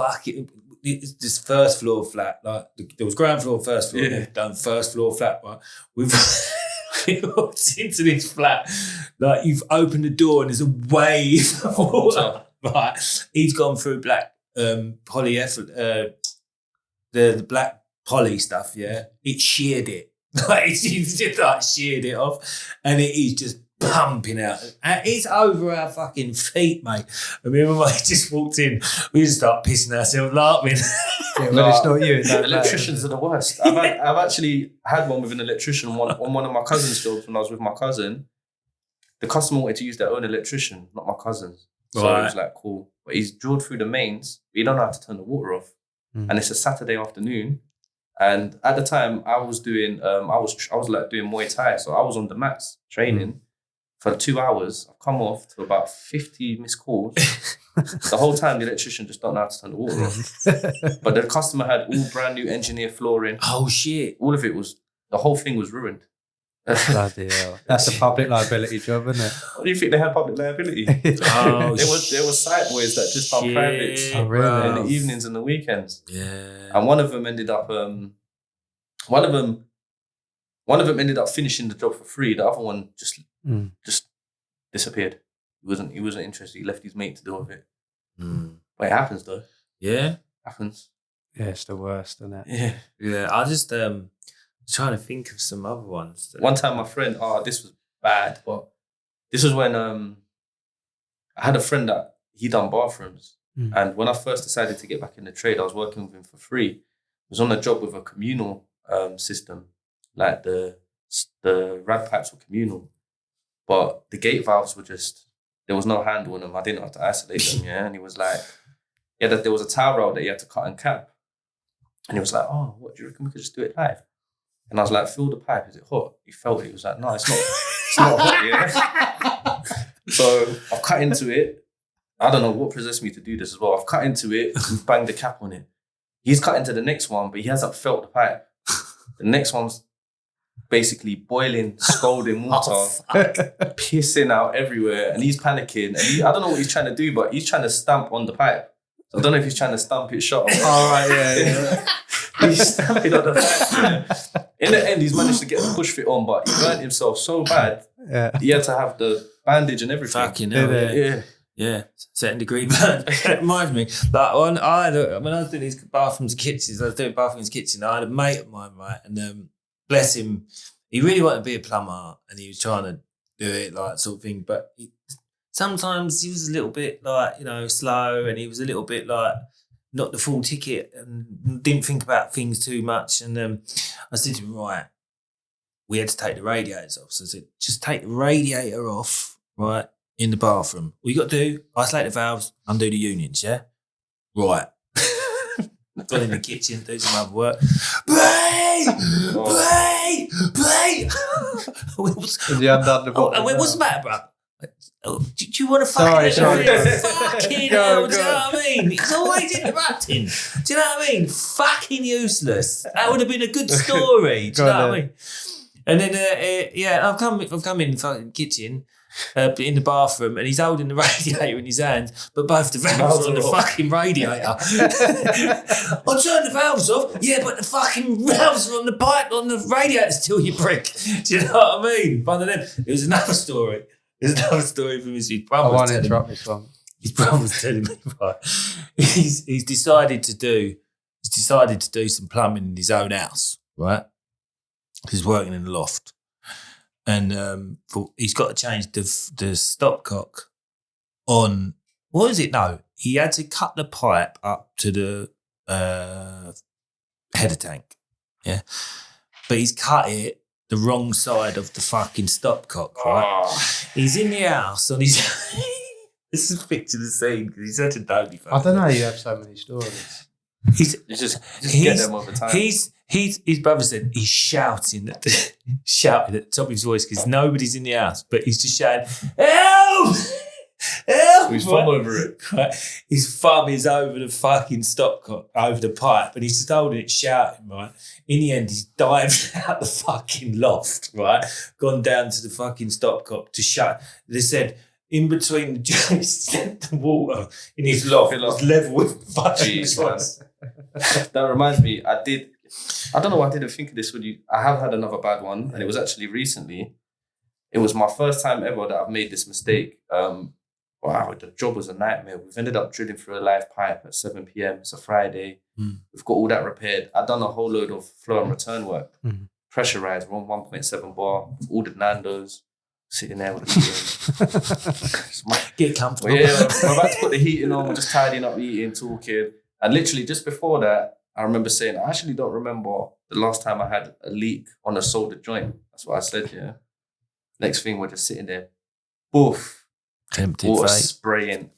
this first floor flat. Like there was ground floor, first floor, and done first floor flat, right? We walked into this flat, like you've opened the door and there's a wave of water. Right, he's gone through black polyethylene, the black poly stuff. Yeah, it sheared it. Like it's just like sheared it off, and it is just pumping out. It's over our fucking feet, mate. And me and my mate just walked in. We just start pissing ourselves laughing. Yeah, well, it's not you. Electricians are the worst. I've actually had one with an electrician on one of my cousin's jobs when I was with my cousin. The customer wanted to use their own electrician, not my cousin's. So it was like, cool. But he's drilled through the mains, but you don't know how to turn the water off. And it's a Saturday afternoon. And at the time I was doing, I was like doing Muay Thai. So I was on the mats training for 2 hours. I've come off to about 50 missed calls. The whole time the electrician just don't know how to turn the water off. But the customer had all brand new engineer flooring. Oh shit. All of it the whole thing was ruined. Bloody hell. That's a public liability job, isn't it? What do you think they had public liability? There were site boys that just done privates Oh, really? in the evenings and the weekends. Yeah. And one of them ended up ended up finishing the job for free. The other one just disappeared. He wasn't interested. He left his mate to deal with it. But it happens though. Yeah. Happens. Yeah, it's the worst, isn't it? Yeah. Yeah. I just trying to think of some other ones. One time my friend, this was bad, but this was when I had a friend that he done bathrooms. And when I first decided to get back in the trade, I was working with him for free. I was on a job with a communal system. Like the rad pipes were communal. But the gate valves were there was no handle on them. I didn't have to isolate them, yeah. And he was like, there was a towel roll that you had to cut and cap. And he was like, what do you reckon we could just do it live? And I was like, fill the pipe, is it hot? He felt it. He was like, no, it's not. It's not hot, yeah. So I've cut into it. I don't know what possessed me to do this as well. I've cut into it and banged the cap on it. He's cut into the next one, but he hasn't felt the pipe. The next one's basically boiling, scalding water, pissing out everywhere, and he's panicking. And I don't know what he's trying to do, but he's trying to stamp on the pipe. So I don't know if he's trying to stamp it shut. All right, yeah. He's stamping on the pipe. In the end, he's managed to get the push fit on, but he burnt himself so bad, he had to have the bandage and everything. Fucking hell, yeah. Second degree burn. It reminds me. Like when I was doing these bathrooms and kitchens, I had a mate of mine, right? And bless him, he really wanted to be a plumber and he was trying to do it like sort of thing. But sometimes he was a little bit like, slow, and he was a little bit like not the full ticket and didn't think about things too much. And I said to him, right, we had to take the radiators off. So I said, just take the radiator off, right? In the bathroom. All you got to do, isolate the valves, undo the unions, yeah? Right. Got in the kitchen, do some other work. Play! What's the matter, bro? Do you want to fucking... Fucking hell, do you know what I mean? It's always interrupting. Do you know what I mean? Fucking useless. That would have been a good story. Do you know what I mean? And then, I've come in the fucking kitchen, in the bathroom, and he's holding the radiator in his hand, but both the valves are on the fucking radiator. I turned the valves off, but the fucking valves are on the pipe, on the radiator still, you prick. Do you know what I mean? One of them. It was another story. There's another story from his brother. I won't interrupt this one. His brother was telling me, right, he's decided to do some plumbing in his own house, right? He's working in the loft. And he's got to change the stopcock on, what is it? No, he had to cut the pipe up to the header tank, yeah? But he's cut it the wrong side of the fucking stopcock, right? He's in the house on his... This is picture the scene, because he's such a dozy fucker. I don't know, you have so many stories. You just get them all the time. His brother said he's shouting at the top of his voice because nobody's in the house, but he's just shouting, "Help! Help!" So he's thumb over it. Right? His thumb is over the fucking stopcock, over the pipe, and he's just holding it, shouting, right? In the end, he's dived out the fucking loft, right? Gone down to the fucking stopcock to shut. They said, in between the joists, the water in his loft was level with the fucking joists. That reminds me, I don't know why I didn't think of this with you. I have had another bad one, and it was actually recently. It was my first time ever that I've made this mistake. Wow, the job was a nightmare. We've ended up drilling through a live pipe at 7 p.m. It's a Friday. We've got all that repaired. I've done a whole load of flow and return work. Pressurized, we're on 1.7 bar. We've ordered Nando's. Sitting there with the Get comfortable. Yeah, we're about to put the heating on. We're just tidying up, eating, talking. And literally just before that, I remember saying, I actually don't remember the last time I had a leak on a soldered joint. That's what I said, yeah. Next thing, we're just sitting there. Boof. Empty water fate. Spraying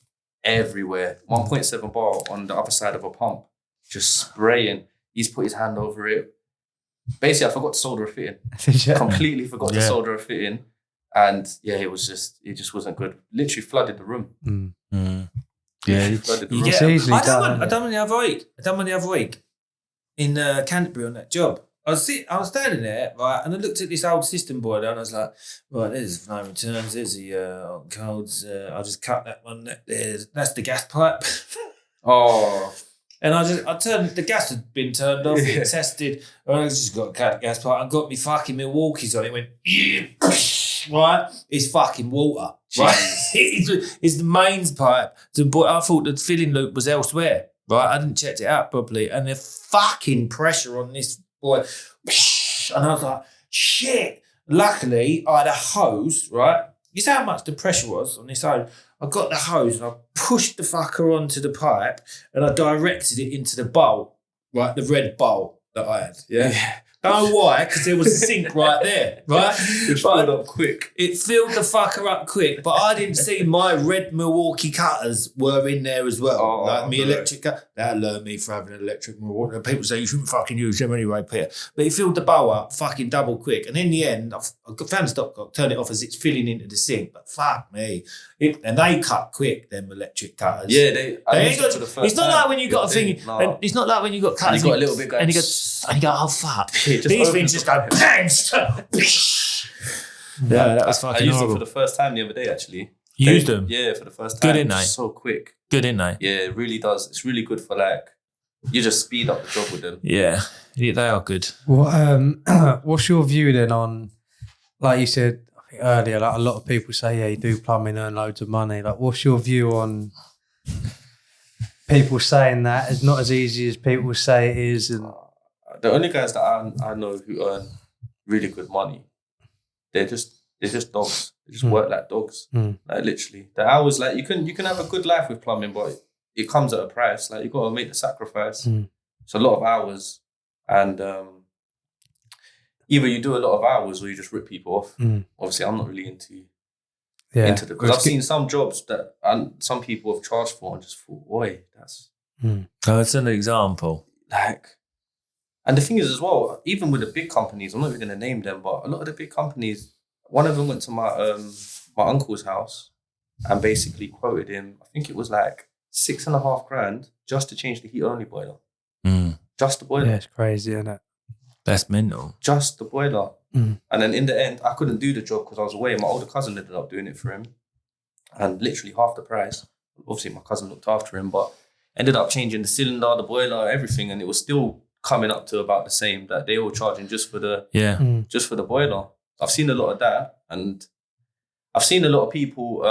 everywhere. 1.7 bar on the other side of a pump. Just spraying. He's put his hand over it. Basically, I forgot to solder a fitting. Completely forgot to solder a fitting. And it just wasn't good. Literally flooded the room. Yeah, flooded the room. It's easily I done one the other week. In Canterbury on that job. I was standing there, right, and I looked at this old system boiler, and I was like, right, there's no returns, there's the hot colds. I'll just cut that one. That's the gas pipe. Oh. And I turned, the gas had been turned off, it tested. I just got to cut the gas pipe. I got me fucking Milwaukee's on it, went, right? It's fucking water, right? It's the mains pipe. I thought the filling loop was elsewhere, right? I didn't check it out properly. And the fucking pressure on this boy, and I was like, shit. Luckily, I had a hose, right? You see how much the pressure was on this hose? I got the hose and I pushed the fucker onto the pipe and I directed it into the bowl, right? The red bowl that I had. Yeah. Don't know why, because there was a sink right there, right? It filled up quick. It filled the fucker up quick, but I didn't see my red Milwaukee cutters were in there as well. Like me electric cutter. That learned me for having an electric Milwaukee. People say you shouldn't fucking use them anyway, Peter. But it filled the bowl up fucking double quick. And in the end, I found the stopcock, turned it off as it's filling into the sink. But fuck me. And they cut quick, them electric cutters. Yeah, it's not like when you got a thing. No. It's not like when you got cutters. You got a little bit going. And you go, oh fuck. These things just go bang. Yeah, that was fucking I used horrible. them for the first time the other day, actually. You used them? Yeah, for the first time. Good, innit? So quick. Good, innit? Yeah, it really does. It's really good for you just speed up the job with them. Yeah, they are good. What's your view then on, like you said I think earlier, like a lot of people say, yeah, you do plumbing, earn loads of money. Like, what's your view on people saying that it's not as easy as people say it is? And the only guys that I know who earn really good money, they're just dogs. They just work like dogs. Like literally. The hours, like you can have a good life with plumbing, but it comes at a price. Like you gotta make the sacrifice. It's a lot of hours. And either you do a lot of hours or you just rip people off. Obviously I'm not really into the, because I've seen some jobs that some people have charged for and just thought, boy, that's That's an example. And the thing is as well, even with the big companies, I'm not even going to name them, but a lot of the big companies, one of them went to my uncle's house and basically quoted him, I think it was like $6,500 just to change the heat only boiler. Just the boiler. Yeah, it's crazy, isn't it? That's mental. Just the boiler. And then in the end, I couldn't do the job because I was away. My older cousin ended up doing it for him. And literally half the price. Obviously, my cousin looked after him, but ended up changing the cylinder, the boiler, everything. And it was still coming up to about the same that they were charging just for the boiler. I've seen a lot of that. And I've seen a lot of people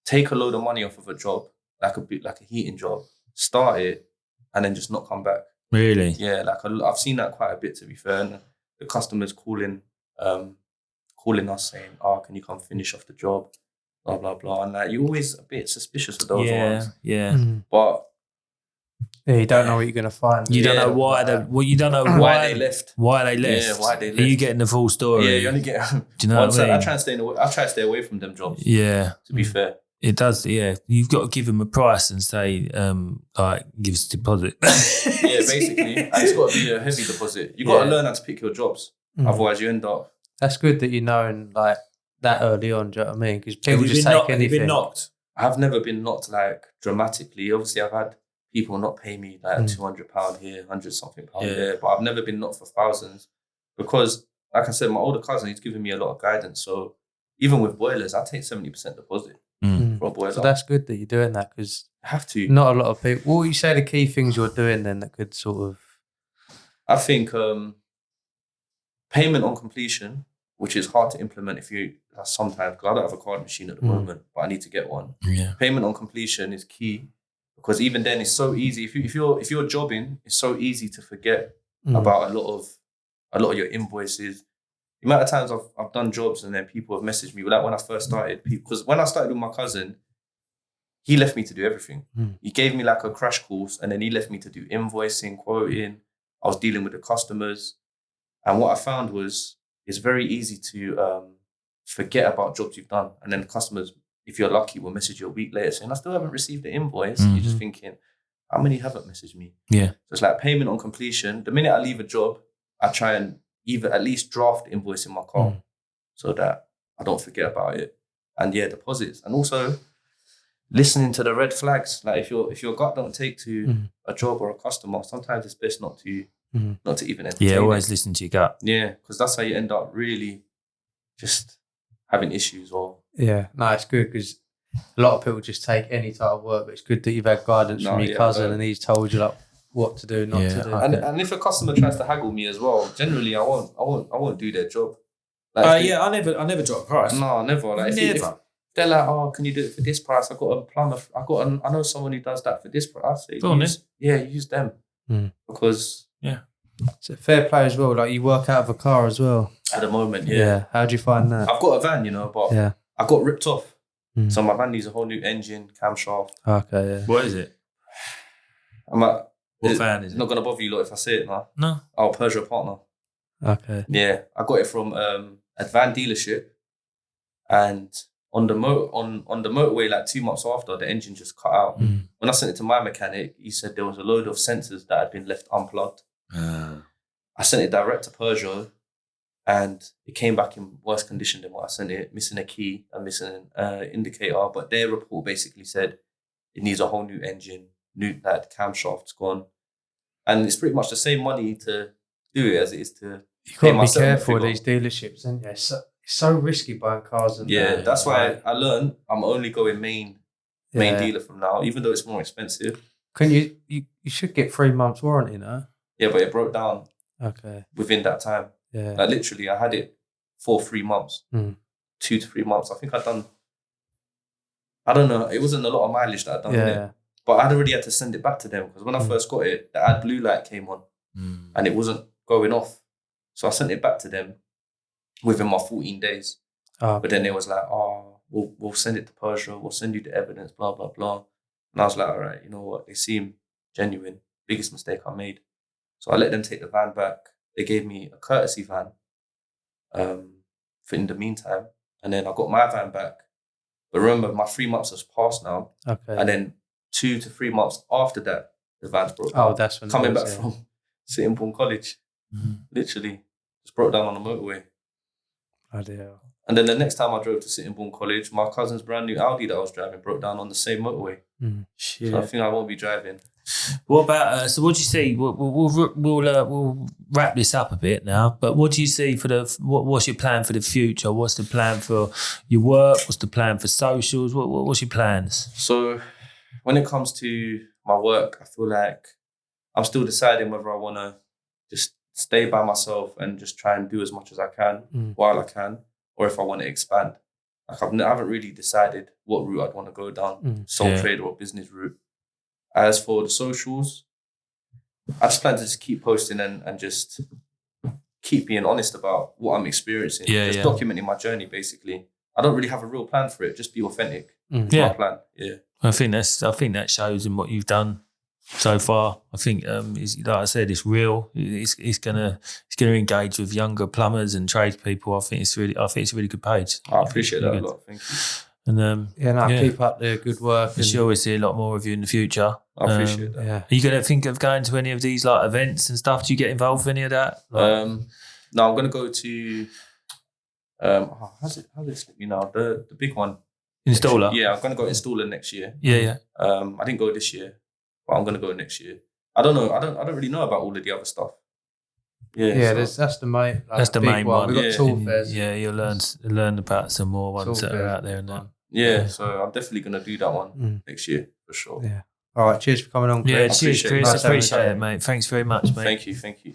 take a load of money off of a job, like a heating job, start it, and then just not come back. Really? Yeah, I've seen that quite a bit, to be fair. And the customers calling us saying, "Oh, can you come finish off the job?" Blah blah blah, and you're always a bit suspicious of those ones. Yeah. But you don't know what you're gonna find. You don't know why why they left. Why they left? Yeah, why they left. Are you getting the full story? Yeah, you only get. Do you know what I mean? I try and stay away from them jobs. Yeah. To be fair. It does, yeah. You've got to give them a price and say, give us a deposit. Yeah, basically. And it's got to be a heavy deposit. You've got to learn how to pick your jobs. Otherwise, you end up... That's good that you know that early on, do you know what I mean? Because people just take anything. Have you been knocked? I've never been knocked, dramatically. Obviously, I've had people not pay me, £200 here, 100-something pound there. But I've never been knocked for thousands. Because, like I said, my older cousin, he's given me a lot of guidance. So, even with boilers, I take 70% deposit. For a boiler. So that's good that you're doing that, because have to. Not a lot of people. What would you say the key things you're doing then that could sort of... I think payment on completion, which is hard to implement sometimes, because I don't have a card machine at the moment, but I need to get one. Yeah. Payment on completion is key, because even then it's so easy. If you're jobbing, it's so easy to forget about a lot of your invoices. The amount of times I've done jobs and then people have messaged me, like when I first started, because when I started with my cousin, he left me to do everything. He gave me like a crash course, and then he left me to do invoicing, quoting. I was dealing with the customers. And what I found was it's very easy to forget about jobs you've done. And then the customers, if you're lucky, will message you a week later saying, I still haven't received the invoice. You're just thinking, how many haven't messaged me? Yeah. So it's like payment on completion. The minute I leave a job, I try and either at least draft the invoice in my car so that I don't forget about it. And deposits. And also listening to the red flags. Like if your gut don't take to a job or a customer, sometimes it's best not to not to even entertain. Yeah, always listen to your gut. Yeah, because that's how you end up really just having issues. Or Yeah, no, it's good because a lot of people just take any type of work, but it's good that you've had guidance from your cousin and he's told you like what to do, not to do. And if a customer tries to haggle me as well, generally I won't do their job. Like I never drop a price. No, never. Like if they're like, oh, can you do it for this price? I got a plumber. I know someone who does that for this price. Use them because it's a fair play as well. Like you work out of a car as well. At the moment, yeah. How do you find that? I've got a van, but I got ripped off. So my van needs a whole new engine, camshaft. Okay, yeah. What is it? I'm like, what van is it? Not gonna bother you lot if I say it now. No. Oh, Peugeot partner. Okay. Yeah, I got it from a van dealership, and on the motorway, like 2 months after, the engine just cut out. When I sent it to my mechanic, he said there was a load of sensors that had been left unplugged. I sent it direct to Peugeot, and it came back in worse condition than what I sent it, missing a key and missing an indicator. But their report basically said it needs a whole new engine, new camshaft's gone, and it's pretty much the same money to do it as it is to. You've got to be careful with these dealerships, and it's so risky buying cars. And that's why I learned I'm only going main dealer from now, even though it's more expensive. Can you should get 3 months warranty, no? Yeah, but it broke down. Okay. Within that time. Yeah. Like literally, I had it for 3 months, 2 to 3 months. I think I'd done. I don't know. It wasn't a lot of mileage that I'd done in it, but I'd already had to send it back to them because when I first got it, the ad blue light came on, and it wasn't going off. So I sent it back to them within my 14 days. But then it was like, we'll send it to Peugeot. We'll send you the evidence, blah, blah, blah. And I was like, all right, you know what? They seem genuine. Biggest mistake I made. So I let them take the van back. They gave me a courtesy van for in the meantime. And then I got my van back. But remember, my 3 months has passed now. Okay. And then 2 to 3 months after that, the van's broke down. Oh, that's when coming back from Sittingbourne College. Literally, just broke down on the motorway. Ideal. And then the next time I drove to Sittingbourne College, my cousin's brand new Audi that I was driving broke down on the same motorway. Shit. So I think I won't be driving. What about? So what do you see? We'll wrap this up a bit now. But what do you see for what's your plan for the future? What's the plan for your work? What's the plan for socials? What's your plans? So when it comes to my work, I feel like I'm still deciding whether I want to just stay by myself and just try and do as much as I can while I can, or if I want to expand. Like I haven't really decided what route I'd want to go down, sole trade or business route. As for the socials, I just plan to just keep posting and just keep being honest about what I'm experiencing. Just documenting my journey, basically. I don't really have a real plan for it. Just be authentic. My plan. Yeah. I think that shows in what you've done so far. I think, like I said, it's real. It's gonna engage with younger plumbers and tradespeople. I think it's a really good page. I appreciate that a lot. Thank you. And keep up the good work. I sure we'll see a lot more of you in the future. I appreciate that. Yeah. Are you going to think of going to any of these like events and stuff? Do you get involved with any of that? No, I'm going to go to. How's it slip me now? The big one. Installer. Yeah, I'm going to go installer next year. Yeah. I didn't go this year, but I'm going to go next year. I don't know. I don't really know about all of the other stuff. That's the main. That's the main one. We've got tool fairs. Yeah, you'll learn about some more ones that are out there and that. Yeah, so I'm definitely going to do that one next year for sure. Yeah. All right. Cheers for coming on, Chris. Yeah, cheers, Chris. I appreciate it, mate. Thanks very much, mate. Thank you.